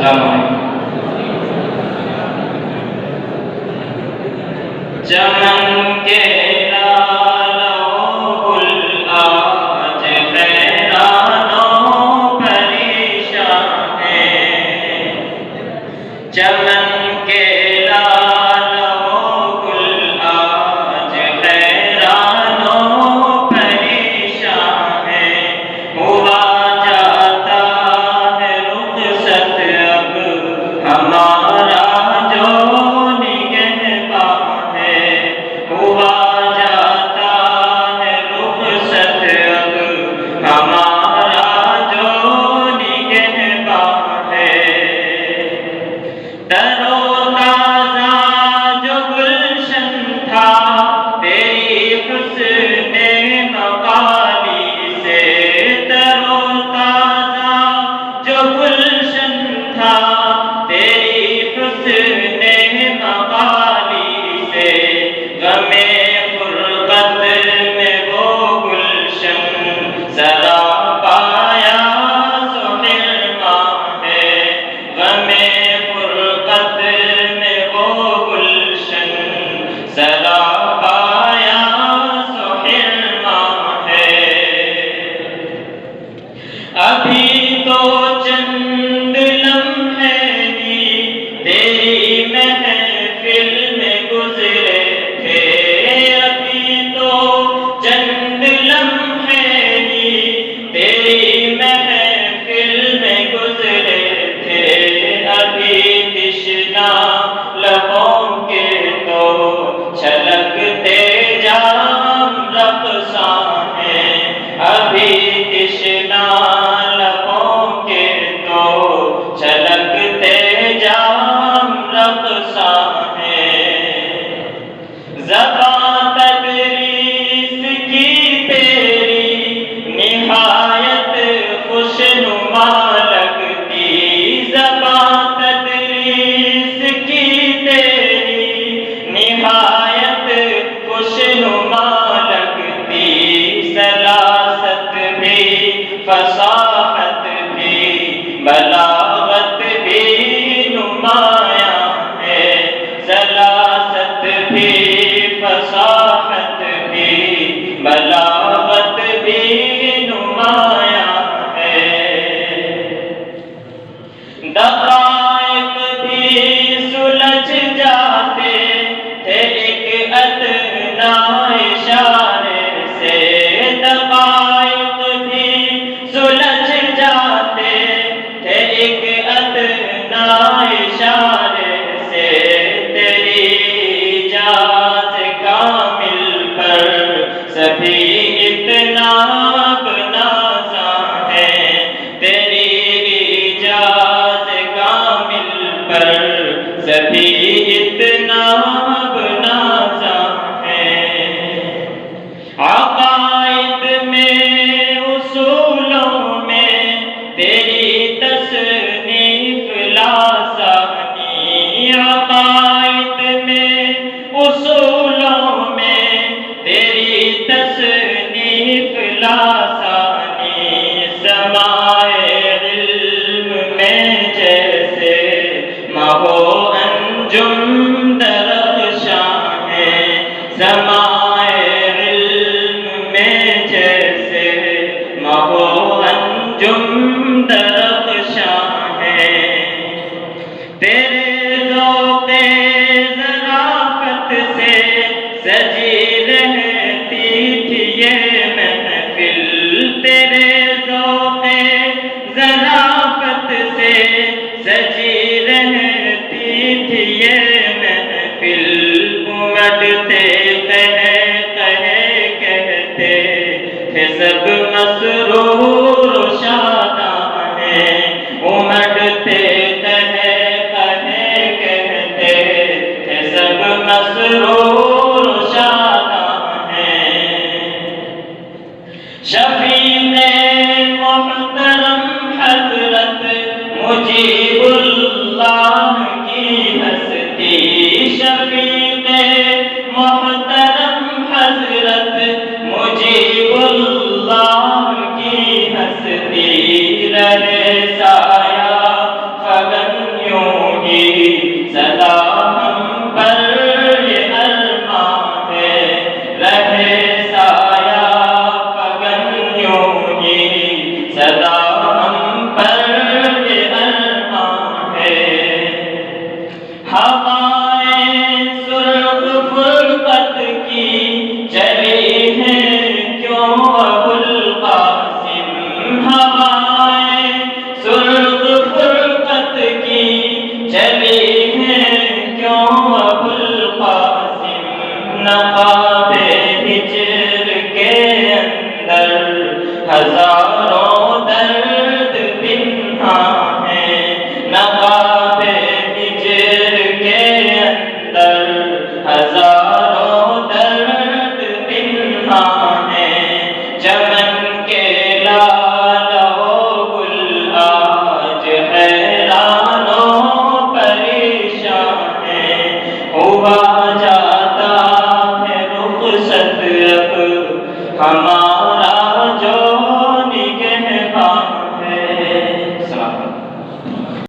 السلام علیکم۔ چمن کے لالوں گل آج حیرانوں پریشان ہیں، چمن کے لالوں گل آج حیرانوں پریشان ہیں، ہوا جاتا ہے رخصت اب ہمارا جو نگہباں ہے، ہوا جاتا ہے رخصت اب ہمارا جو نگہباں ہے، تر و تازہ جو گلشن تھا تیری حسن مقالی سے، تر و تازہ جو گلشن تھا تیری حسن مقالی سے، غم فرقت میں وہ گلشن سراپایا سحرما ہے، غم فرقت میں وہ گلشن سراپایا سحرما ہے، ابھی تو چند لمحے بھی تیری محفل میں گزرے تھے، ابھی تو چند لمحے بھی تیری محفل میں گزرے تھے، ابھی تشنا لبوں کے تو چھلکتے جام رقصاں ہیں، ابھی تشنا لبوں کے تو چھلکتے جام رقصاں ہیں، زباں تدریس کی تیری نہایت خوشنما لگتی، زباں تدریس کی تیری نہایت خوشنما لگتی، سلاست بھی فصاحت بھی بلاغت بھی نمایاں ہے، سلاست بھی فصاحت بھی بلاغت بھی نمایاں ہے، دقائق بھی سلجھ جاتے تھے ایک ادنا اشارے سے، دقائق بھی سلجھ جاتے تھے ایک ادنا اشارے سے، تیری ایجاز کامل پر سبھی اتنا نازاں ہیں، تیری ایجاز کامل پر سبھی اتنا نازاں ہیں، عقائد میں اصولوں میں تیری تصنیف لاسانی، عقائد میں اصولوں میں تیری تصنیف لاسانی، سمائے علم میں جیسے مہو انجم درخشاں ہے، سمائے علم میں جیسے مہو انجم درخشاں ہے، تیرے ذوق ظرافت سے سجی رہتی تھی یہ محفل، تیرے ذوق ظرافت سے سجی رہتی تھی یہ محفل، امٹتے کہتے تھے سب مسرور و شاداں ہیں، امٹتے کہتے تھے سب مسرور و شاداں ہیں، شفیع محترم حضرت مجیب اللہ کی ہستی، شفیع محترم حضرت مجیب اللہ کی ہستی، رہے سایہ فگن ہمارے